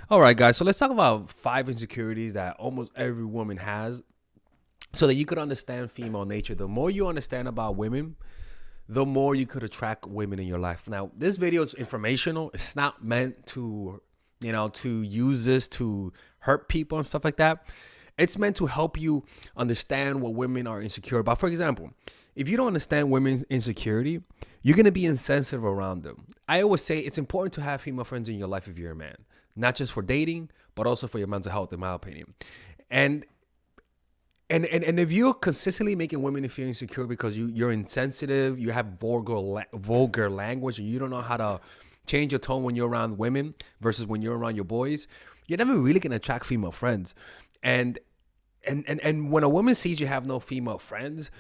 All right, guys. So let's talk about 5 insecurities that almost every woman has so that you could understand female nature. The more you understand about women, the more you could attract women in your life. Now, this video is informational. It's not meant to, to use this to hurt people and stuff like that. It's meant to help you understand what women are insecure about. For example, if you don't understand women's insecurity, you're going to be insensitive around them. I always say it's important to have female friends in your life if you're a man, not just for dating, but also for your mental health, in my opinion. And and if you're consistently making women feel insecure because you're insensitive, you have vulgar language, and you don't know how to change your tone when you're around women versus when you're around your boys, you're never really gonna attract female friends. And and when a woman sees you have no female friends,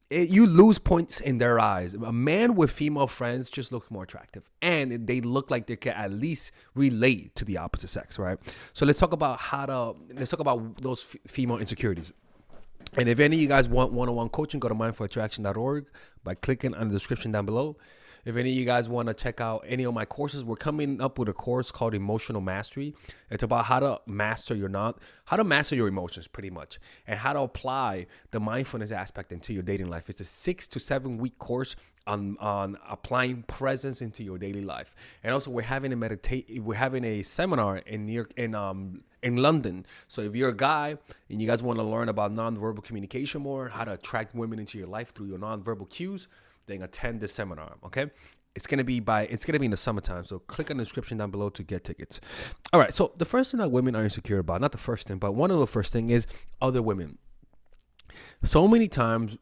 you lose points in their eyes. A man with female friends just looks more attractive, and they look like they can at least relate to the opposite sex, right? So let's talk about those female insecurities. And if any of you guys want one-on-one coaching, go to mindfulattraction.org by clicking on the description down below. If any of you guys want to check out any of my courses, we're coming up with a course called Emotional Mastery. It's about how to master your emotions, pretty much, and how to apply the mindfulness aspect into your dating life. It's a 6 to 7 week course on applying presence into your daily life. And also, we're having a seminar in New York in London. So if you're a guy and you guys want to learn about nonverbal communication more, how to attract women into your life through your nonverbal cues, then attend this seminar. Okay, it's gonna be in the summertime. So click on the description down below to get tickets. All right. So the first thing that women are insecure about, not the first thing, but one of the first thing is other women. So many times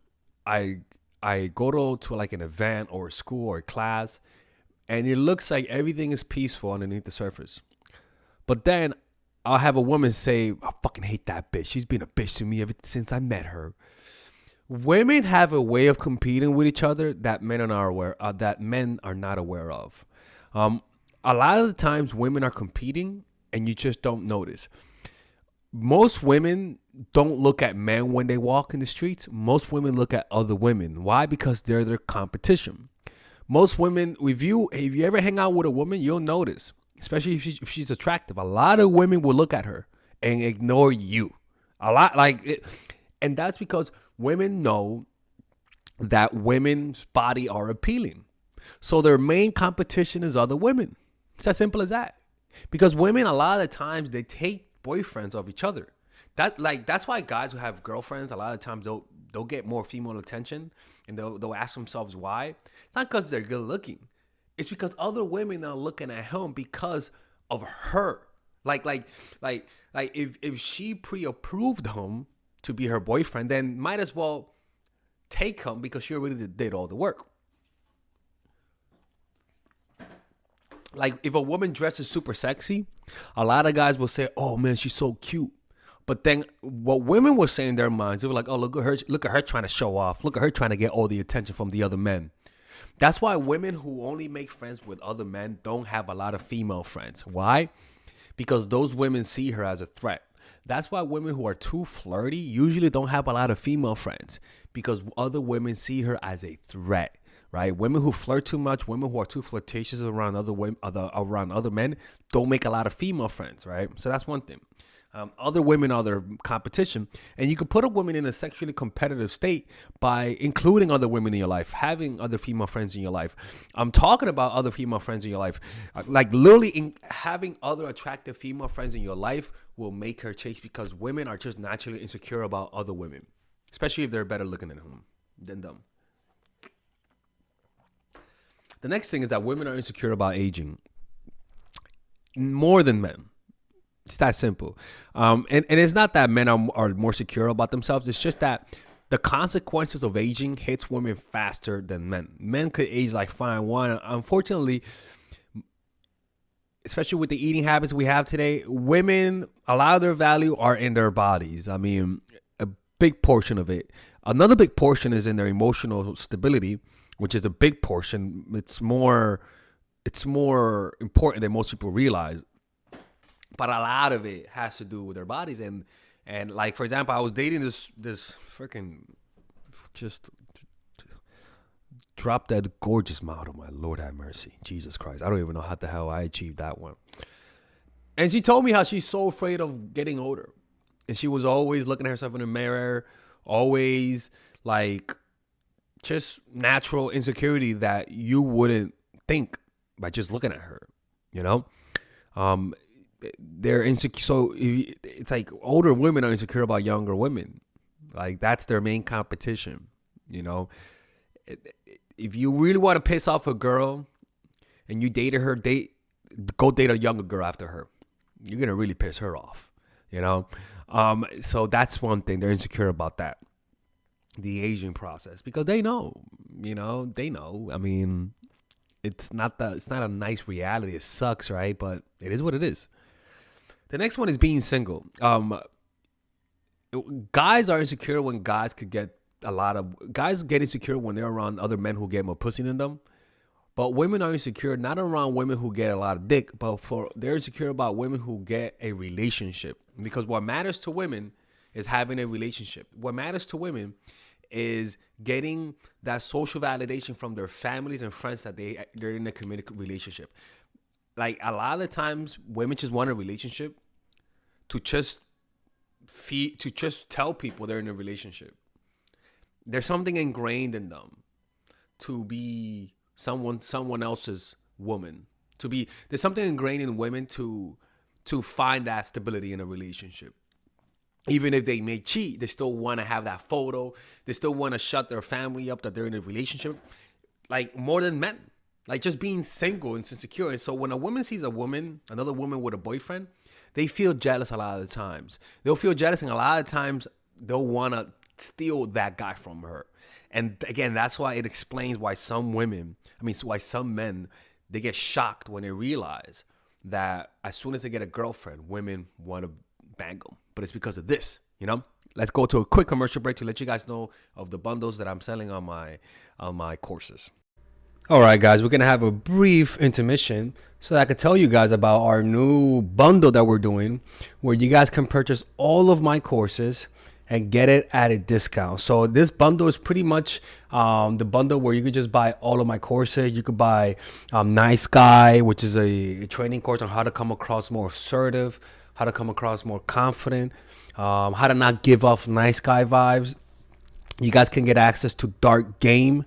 I go to like an event or a school or a class, and it looks like everything is peaceful underneath the surface. But then I'll have a woman say, "I fucking hate that bitch. She's been a bitch to me ever since I met her." Women have a way of competing with each other that men are not aware of. A lot of the times, women are competing, and you just don't notice. Most women don't look at men when they walk in the streets. Most women look at other women. Why? Because they're their competition. Most women, if you ever hang out with a woman, you'll notice, especially if she's attractive. A lot of women will look at her and ignore you. A lot and that's because women know that women's body are appealing. So their main competition is other women. It's as simple as that. Because women, a lot of the times, they take boyfriends of each other. That's why guys who have girlfriends, a lot of times they'll get more female attention, and they'll ask themselves why. It's not because they're good looking. It's because other women are looking at him because of her. If she pre-approved him to be her boyfriend, then might as well take him because she already did all the work. Like if a woman dresses super sexy, a lot of guys will say, "Oh man, she's so cute." But then what women were saying in their minds, they were like, "Oh, look at her trying to show off. Look at her trying to get all the attention from the other men." That's why women who only make friends with other men don't have a lot of female friends. Why? Because those women see her as a threat. That's why women who are too flirty usually don't have a lot of female friends, because other women see her as a threat, right? Women who flirt too much, women who are too flirtatious around around other men, don't make a lot of female friends, right? So that's one thing. Other women are their competition, and you can put a woman in a sexually competitive state by including other women in your life, having other female friends in your life. I'm talking about other female friends in your life, like literally having other attractive female friends in your life will make her chase, because women are just naturally insecure about other women, especially if they're better looking than them. The next thing is that women are insecure about aging more than men. It's that simple. And it's not that men are more secure about themselves. It's just that the consequences of aging hits women faster than men. Men could age like fine wine. Unfortunately, especially with the eating habits we have today, women, a lot of their value are in their bodies. I mean, a big portion of it. Another big portion is in their emotional stability, which is a big portion. It's more important than most people realize. But a lot of it has to do with their bodies, and like, for example, I was dating this freaking, just drop that gorgeous model. My Lord have mercy, Jesus Christ! I don't even know how the hell I achieved that one. And she told me how she's so afraid of getting older. And she was always looking at herself in the mirror, always like just natural insecurity that you wouldn't think by just looking at her, you know? Um, they're insecure. So it's like older women are insecure about younger women. Like that's their main competition, you know? If you really want to piss off a girl and you dated her, go date a younger girl after her. You're going to really piss her off, you know? So that's one thing. They're insecure about that. The aging process, because they know, they know. I mean, it's not a nice reality. It sucks, right? But it is what it is. The next one is being single. Guys are insecure when guys get insecure when they're around other men who get more pussy than them. But women are insecure not around women who get a lot of dick, but they're insecure about women who get a relationship. Because what matters to women is having a relationship. What matters to women is getting that social validation from their families and friends that they're in a committed relationship. Like a lot of the times, women just want a relationship to just tell people they're in a relationship. There's something ingrained in them to be someone else's woman. There's something ingrained in women to find that stability in a relationship. Even if they may cheat, they still want to have that photo. They still want to shut their family up that they're in a relationship. Like more than men. Like just being single and insecure. And so when a woman sees another woman with a boyfriend, they feel jealous a lot of the times. They'll feel jealous, and a lot of times they'll want to steal that guy from her. And again, that's why it explains why some men, they get shocked when they realize that as soon as they get a girlfriend, women want to bang them. But it's because of this, Let's go to a quick commercial break to let you guys know of the bundles that I'm selling on my courses. All right, guys, we're going to have a brief intermission so that I can tell you guys about our new bundle that we're doing where you guys can purchase all of my courses and get it at a discount. So this bundle is pretty much the bundle where you could just buy all of my courses. You could buy Nice Guy, which is a training course on how to come across more assertive, how to come across more confident, how to not give off nice guy vibes. You guys can get access to Dark Game,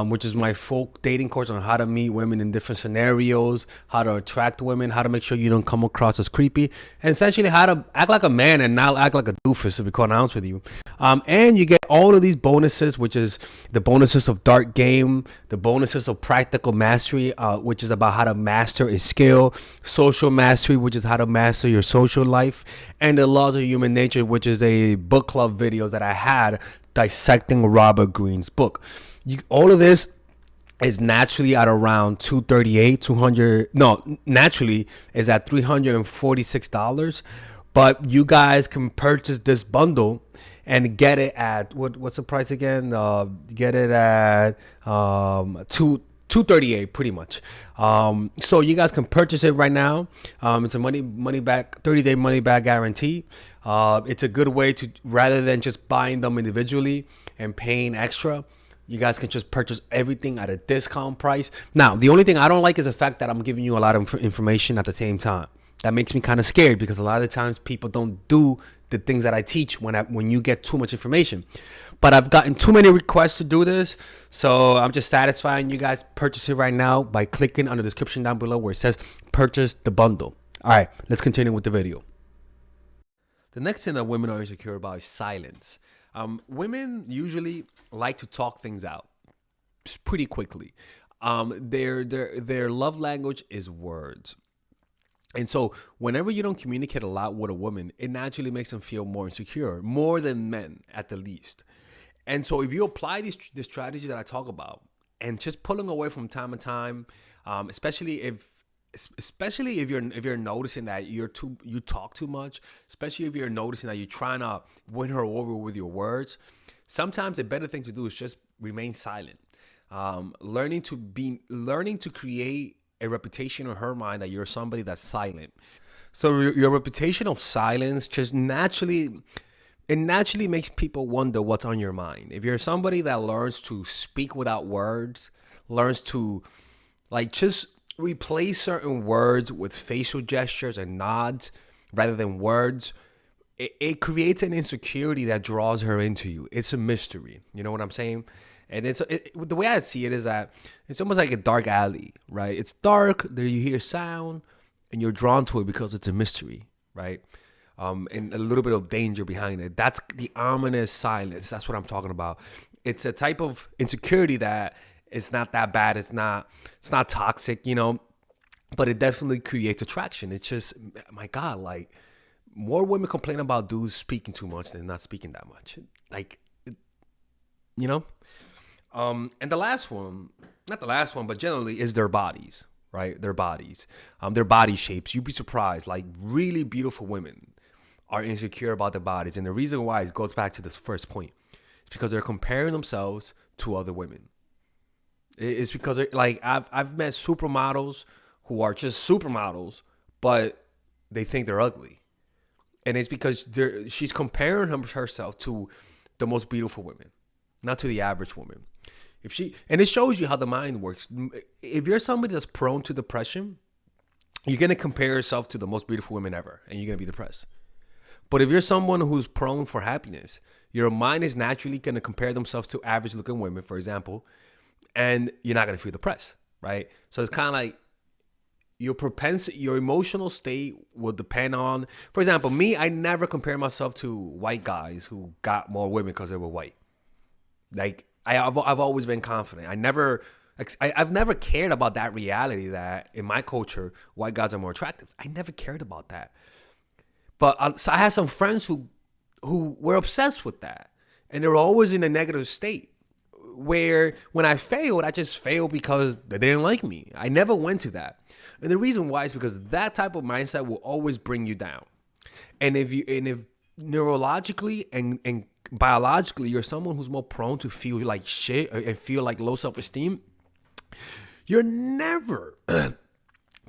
which is my full dating course on how to meet women in different scenarios, how to attract women, how to make sure you don't come across as creepy, and essentially how to act like a man and not act like a doofus, to be quite honest with you. And you get all of these bonuses, which is the bonuses of Dark Game, the bonuses of Practical Mastery, which is about how to master a skill, Social Mastery, which is how to master your social life, and the Laws of Human Nature, which is a book club videos that I had dissecting Robert Greene's book. All of this is naturally at around naturally is at $346, but you guys can purchase this bundle and get it at what's the price again? Get it at $238 pretty much. So you guys can purchase it right now. It's a money back 30-day money back guarantee. It's a good way to, rather than just buying them individually and paying extra, you guys can just purchase everything at a discount price. Now, the only thing I don't like is the fact that I'm giving you a lot of information at the same time. That makes me kind of scared because a lot of times people don't do the things that I teach when you get too much information. But I've gotten too many requests to do this, so I'm just satisfying you guys. Purchase it right now by clicking on the description down below where it says purchase the bundle. All right, let's continue with the video. The next thing that women are insecure about is silence. Women usually like to talk things out pretty quickly. Their love language is words. And so whenever you don't communicate a lot with a woman, it naturally makes them feel more insecure, more than men at the least. And so if you apply the strategies that I talk about and just pulling away from time to time, especially if you're noticing that you talk too much, especially if you're noticing that you're trying to win her over with your words, sometimes a better thing to do is just remain silent. Learning to create a reputation in her mind that you're somebody that's silent. So your reputation of silence just naturally makes people wonder what's on your mind. If you're somebody that learns to speak without words, learns to just replace certain words with facial gestures and nods rather than words, it creates an insecurity that draws her into you. It's a mystery. You know what I'm saying? And the way I see it is that it's almost like a dark alley, right? It's dark, there you hear sound, and you're drawn to it because it's a mystery, right? And a little bit of danger behind it. That's the ominous silence. That's what I'm talking about. It's a type of insecurity that it's not that bad. It's not toxic, you know, but it definitely creates attraction. It's just, my God, like, more women complain about dudes speaking too much than not speaking that much. Like, you know? And the last one, not the last one, but generally is their bodies, right? Their bodies, their body shapes. You'd be surprised. Like, really beautiful women are insecure about their bodies. And the reason why, it goes back to this first point. It's because they're comparing themselves to other women. It's because, like, I've met supermodels who are just supermodels, but they think they're ugly. And it's because she's comparing herself to the most beautiful women, not to the average woman. And it shows you how the mind works. If you're somebody that's prone to depression, you're going to compare yourself to the most beautiful women ever, and you're going to be depressed. But if you're someone who's prone for happiness, your mind is naturally going to compare themselves to average looking women, for example, and you're not going to feel depressed, right? So it's kind of like your emotional state will depend on, for example, me, I never compare myself to white guys who got more women because they were white. Like, I've always been confident. I've never cared about that reality that in my culture, white guys are more attractive. I never cared about that. But so I had some friends who were obsessed with that. And they were always in a negative state where when I failed, I just failed because they didn't like me. I never went to that. And the reason why is because that type of mindset will always bring you down. And if neurologically and biologically you're someone who's more prone to feel like shit and feel like low self-esteem, you're never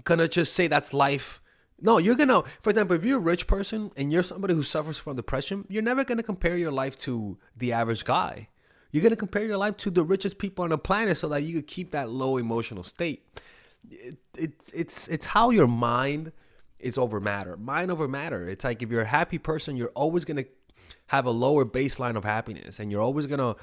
gonna just say that's life. No, you're gonna, for example, if you're a rich person and you're somebody who suffers from depression, you're never gonna compare your life to the average guy. You're gonna compare your life to the richest people on the planet so that you could keep that low emotional state. It's how your mind is over matter. Mind over matter. It's like if you're a happy person, you're always gonna have a lower baseline of happiness, and you're always gonna,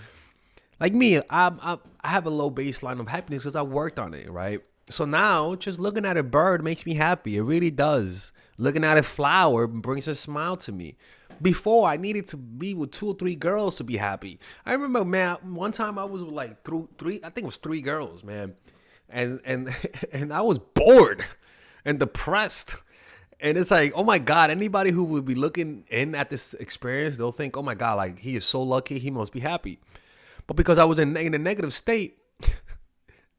like me, I have a low baseline of happiness because I worked on it, right? So now just looking at a bird makes me happy. It really does. Looking at a flower brings a smile to me. Before, I needed to be with 2 or 3 girls to be happy. I remember, man, one time I was with like three, I think it was 3 girls, man. And and I was bored and depressed. And it's like, oh my God, anybody who would be looking in at this experience, they'll think, oh my God, like, he is so lucky, he must be happy. But because I was in a negative state,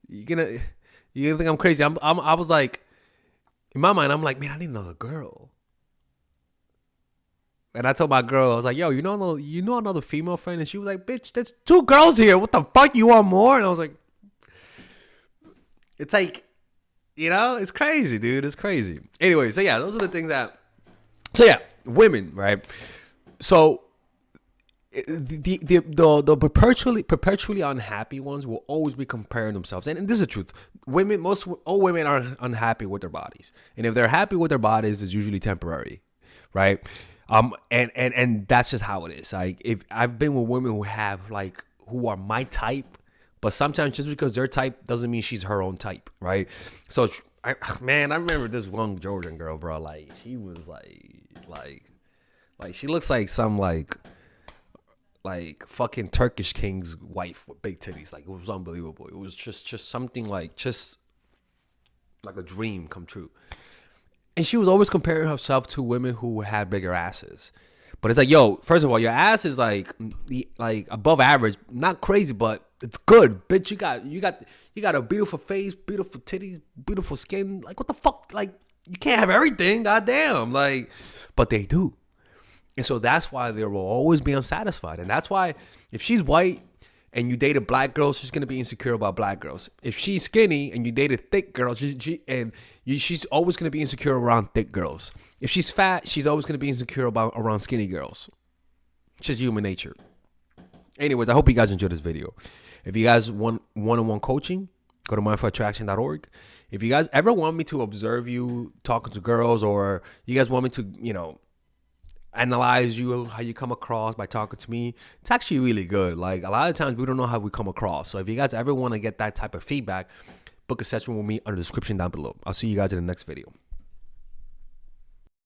you're gonna think I'm crazy. I was like, in my mind, I'm like, man, I need another girl. And I told my girl, I was like, yo, you know another female friend? And she was like, bitch, there's 2 girls here. What the fuck? You want more? And I was like, it's like, you know, it's crazy, dude. It's crazy. Anyway, so yeah, those are the things women, right? So the perpetually unhappy ones will always be comparing themselves. And this is the truth. All women are unhappy with their bodies. And if they're happy with their bodies, it's usually temporary, right? And that's just how it is. Like, if I've been with women who are my type, but sometimes just because their type doesn't mean she's her own type, right? So, I remember this one Georgian girl, bro. Like, she was like she looks like some like fucking Turkish king's wife with big titties. Like, it was unbelievable. It was just something like a dream come true. And she was always comparing herself to women who had bigger asses. But it's like, yo, first of all, your ass is like above average, not crazy, but it's good, bitch. You got a beautiful face, beautiful titties, beautiful skin. Like, what the fuck? Like, you can't have everything, goddamn. Like, but they do. And so that's why they will always be unsatisfied. And that's why if she's white and you date a black girl, she's gonna be insecure about black girls. If she's skinny and you date a thick girl, she's always gonna be insecure around thick girls. If she's fat, she's always gonna be insecure around skinny girls. It's just human nature. Anyways, I hope you guys enjoyed this video. If you guys want one-on-one coaching, Go to mindfulattraction.org. If you guys ever want me to observe you talking to girls, or you guys want me to, analyze you, how you come across by talking to me, it's actually really good. Like, a lot of times we don't know how we come across. So if you guys ever want to get that type of feedback, book a session with me under the description down below. I'll see you guys in the next video.